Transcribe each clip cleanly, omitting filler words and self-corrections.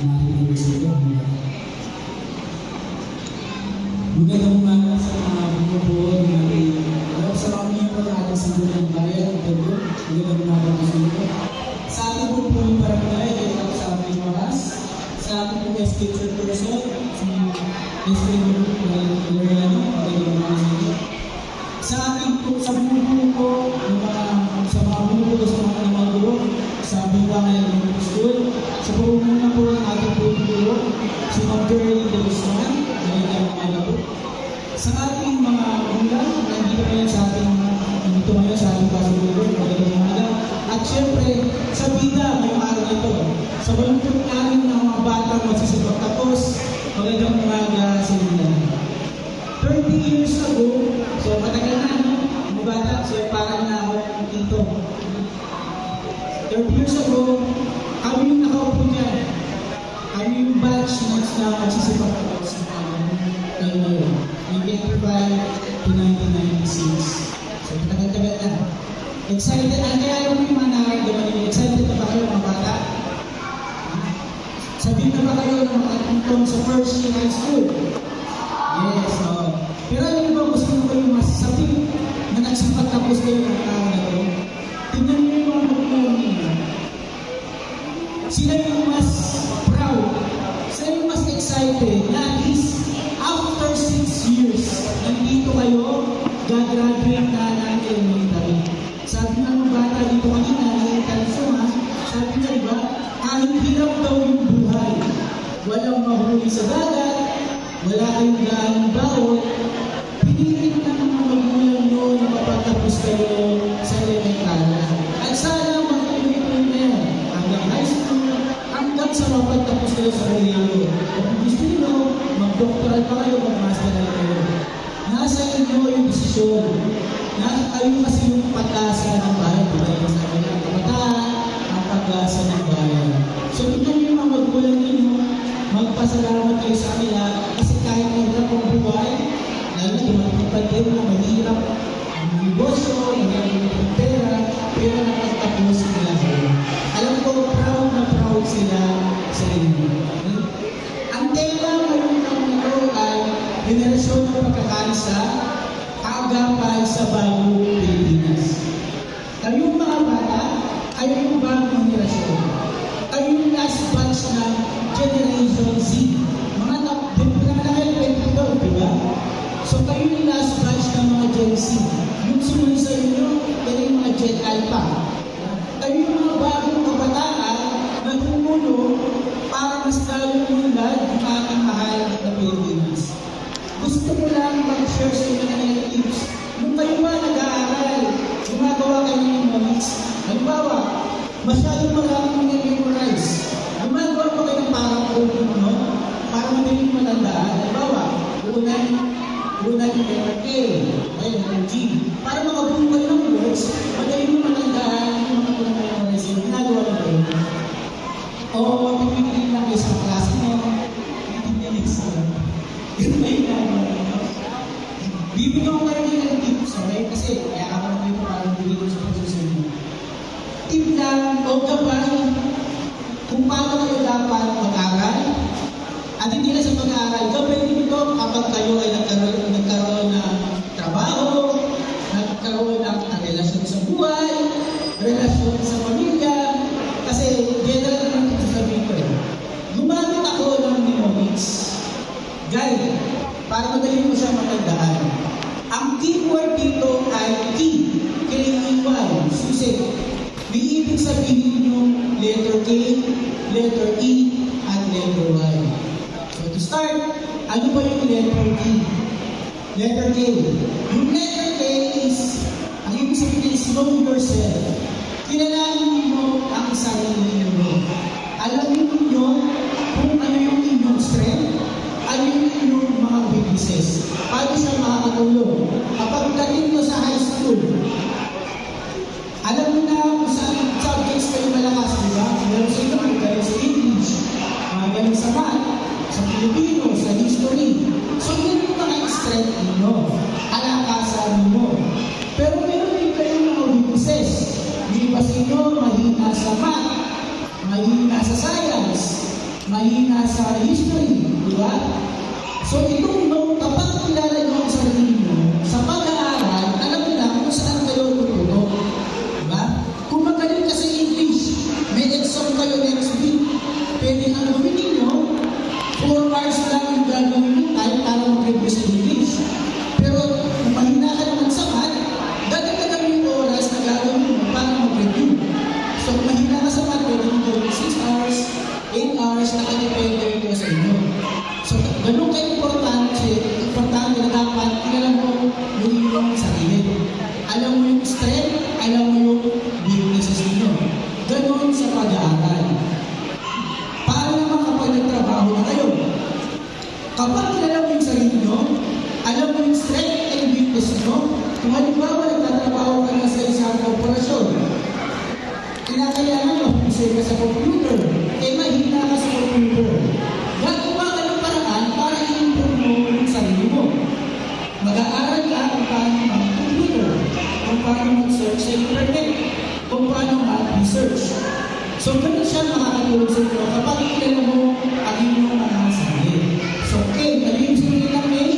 nakikinig sa iyo. Magandang umaga sa mga bumubuo natin. Sa kami po ng ating Sangguniang Bayan, magandang umaga po sa inyo. Sa ating po po yung barangay, sa aming oras, sa ating po guest teacher person, si SK Loriano, magandang umaga sa inyo. Sa ating po, sa bumubuo po, sa mga bumubuo, sa mga guro, sa Biwangan Elementary School, sa pumuna po ng ating bumubuo, si Ma'am Girlie de Guzman, magandang umaga po. Sa ating mga ulan, nandito ngayon sa ating dito ngayon sa ating pasulubong, magandang umaga. At syempre, sa bida ngayong araw ito, sa 84 ng mga batang magsisibak tapos, magandang umaga sa inyo. 30 years ago, so matagal na, no? Mga bata, so parang na ako dito. 30 years ago, kami yung nakaupo dyan. Kami yung batch na magsisibak tapos ngayon. 1985 to 1996. So, tagal-tagal na. Excited? Ang kaya yung mga nakaramdaman nyo, excited na ba kayo mga bata? Sabihin na ba kayo na makatungtong sa first year high school? Yes, oo. Pero alam ba, gusto mo kayo masasabi na nagsipat tapos kayo ng tao na ito? Tingnan nyo yung mga magulang nyo. Sila yung mas proud. Sila yung mas excited na at least after 6 years, nandito kayo, gagraduate na ng elementary. Sabi nga ng bata dito kanina, sabi nga diba, kahit hirap daw yung buhay, walang mahuli sa dagat, wala kayong gaanong bawat, pinilit na mga magulang nyo na mapagtapos kayo sa elementary. At sana mag-uwi-uwi na yan, hanggang high school, hanggang sa mapagtapos kayo sa kolehiyo. Kung gusto nyo, mag-doctoral pa kayo, mag-master na kayo. Nasa inyo yung desisyon. Kayo kasi yung pag-asa ng bayan. Diba? Sabi ng kabataan, ang pag-asa ng bayan. So, tignan nyo yung mga magulang ninyo, magpasalamat kayo sa kanila kasi kahit mahirap ang buhay, lalo na dumatupad kayo na mahirap ang negosyo, mahirap ang pera, pero nakatapos nila kayo. Alam ko, proud na proud sila sa inyo. Ang tema ngayon ng ito ay henerasyon ng pagkakansa, kaagapay sa bagong Pilipinas. Kayong mga bata, kayo yung bagong henerasyon. Kayo yung last batch ng Generation Z. Mga nakalagay kayo, di ba? So kayo yung last batch ng mga Gen Z. Yung sumunod sa inyo, kayo yung mga Gen Alpha. Kayo yung mga bagong kabataan na tumulo para mas lalong unlad ang aking mahal na Pilipinas. Gusto ko lang mag-share sa inyo ng tips. Nung kayo ba nag-aaral, gumagawa kayo ng moments. Halimbawa, masyadong maraming memorize. Gumagawa pa kayo ng parang coding, no? Para madaling matandaan. Halimbawa, una yung letter K, letter G. Para makabuo kayo ng words, madaling matandaan yung mga memorize. Ginagawa na kayo. O, pipiliin lang kayo sa klase mo. Pipiliin sa bibigyan ko kayo ng tips, okay? Kasi kaya ako na kayo parang bibigyan ko sa pagsusunod mo. Tip lang, o gabay, kung paano kayo dapat mag-aral. At hindi na sa pag-aaral, gabay din ito kapag kayo ay nagkaroon ng trabaho, nagkaroon ng relasyon sa buhay, relasyon sa pamilya. Kasi general naman sasabihin ko, gumamit ako ng mnemonics. Guide, para madali mo siya matandaan. Ang keyword dito ay key, K-E-Y, susi. May ibig sabihin yung letter K, letter E, at letter Y. So to start, ano ba yung letter K? Letter K. Yung letter K is, ang ibig sabihin is know yourself. Kilalanin mo ang sarili mo. Alamin ninyo kung ano yung inyong strength, ano yung inyong mga weaknesses. Paano siya makakatulong? Kapag dating nyo sa high school, alam mo na kung saan subjects kayo malakas, di ba? Meron sa inyo, magaling sa English, magaling sa math, sa Filipino, sa history. So, yun yung mga strength ninyo, kalakasan ninyo. Pero meron din kayong mga weaknesses. Hindi ba sa inyo mahina sa math, mahina sa science, mahina sa history, di ba? So itong no, kapag kilala nyo ang sarili nyo, sa pag-aaral, alam nyo na kung saan kayo tututo. Di ba? Kung magaling ka sa English, may exam kayo next week, pwede ang gawin ninyo, 4 hours lang yung gagawin nyo tayo para mag-review sa English. Pero kung mahina ka naman sa math, dagdagan mo yung oras na gagawin mo para mag-review. So kung mahina ka sa math, pwede nyo gawin 6 hours, 8 hours, nakadepende ito sa inyo. So ganun kayo importante na dapat kilala mo yung inyong sarili. Alam mo yung strength, alam mo yung weaknesses ninyo. Ganun sa pag-aaral. Paano naman kapag nagtrabaho na kayo? Kapag kilala mo yung sarili nyo, alam mo yung strength and weakness nyo, kung halimbawa nagtatrabaho ka na sa isang korporasyon, kinakailangan mo mag-isip ka sa computer, mahina ka sa computer. Gagawa ka ng paraan para i-improve mo yung sarili mo. Mag-aaral ka kung paano mag-computer, kung paano mag-search sa internet, kung paano mag-research. So, ganun siya makakatulog sa inyo kapag kilala mo ang inyong mga sarili. So, okay, ano yung sarili ng May?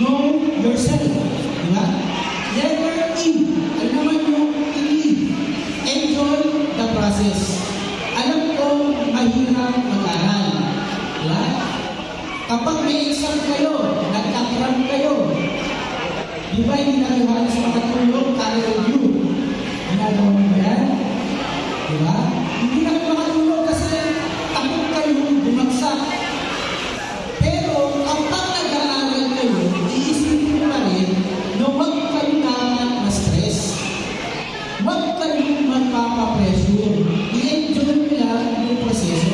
Know yourself. Diba? Never in. Ano naman yung in? Enjoy the process. Alam ko, mahirap mag-aral. Diba? Kapag may exam kayo, nagkakram kayo, di ba hindi na kayo halos makatulog, review? Ginagawa mo ba yan? Diba? Hindi na kayo makatulog kasi takot kayo bumagsak. Pero kapag nag-aaral kayo, iisipin mo pa rin na huwag kayo dapat ma-stress. Huwag kayo magpapapressure. I-enjoy nyo lang yung proseso.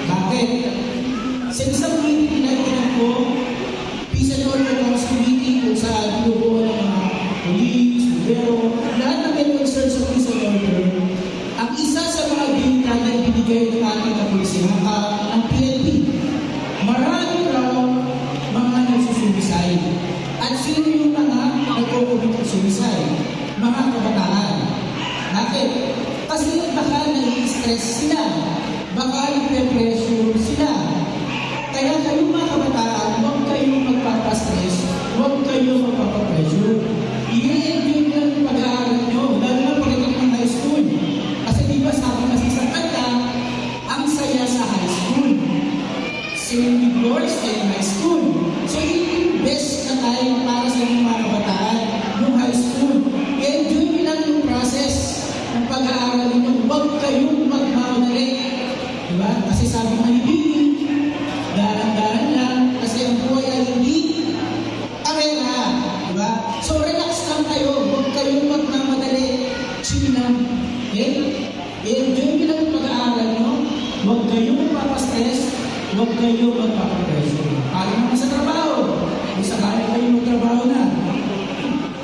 Bakit? Sa isang meeting na ginagawa ko, Peace and Order Council Committee kung sa binubuo ng mga police, bureau, lahat ng may concern sa Peace and Order, ang isa sa mga binta na ibinigay ng ating kapulisan ng PNP, marami raw mga nagsusuicide. At sino yung mga nagko-commit ng suicide? Mga kabataan. Bakit? Kasi baka nai-stress sila, baka nai-pressure sila. Kaya kayo mga kabataan, huwag kayong magpapastress, huwag kayong magpapapressure. I-enjoy nyo lang yung pag-aaral nyo, lalo na pagdating ng high school. Kasi di ba sabi kasi sa kanta, ang saya sa high school. Same with yours in high school. So yung best na tayo para sa mga kabataan, yung high school. I-enjoy nyo lang yung process ng pag-aaral nyo, huwag kayong magmamadali. Diba? Kasi sabi nga ibigin, dahan-dahan lang, kasi ang buhay ay hindi karera. Diba? So relax lang kayo, huwag kayong magmamadali. Chill lang. Okay? I-enjoy nyo lang yung pag-aaral nyo, huwag kayong magpapastress, huwag kayong magpapapressure. Para naman sa trabaho, kung sakali kayo magtrabaho na,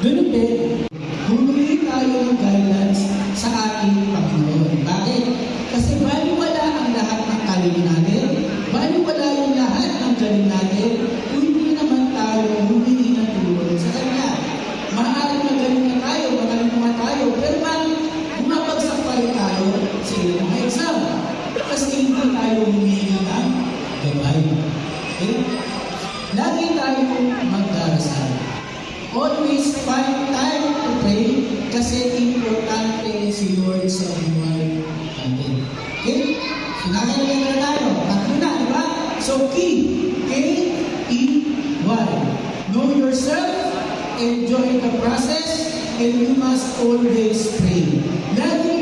ganun din, humingi tayo ng guidance sa ating Panginoon. Bakit? Kasi baliwala ang lahat ng kalingin natin, baliwala yung lahat ng galing natin, kung hindi naman tayo humingi ng tulong sa Kanya. Maaaring magaling na tayo, magaling naman tayo, pero bumabagsak pa rin tayo sa iyong mga exam. Kasi hindi tayo humingi ng gabay. Okay? Lagi tayo magdarasal. Always find time to pray kasi importante si Lord sa buhay natin. Okay? Sinakailan na tayo. Tatlo na, di ba? So, key. K-E-Y. Know yourself, enjoy the process, and you must always pray. Lagi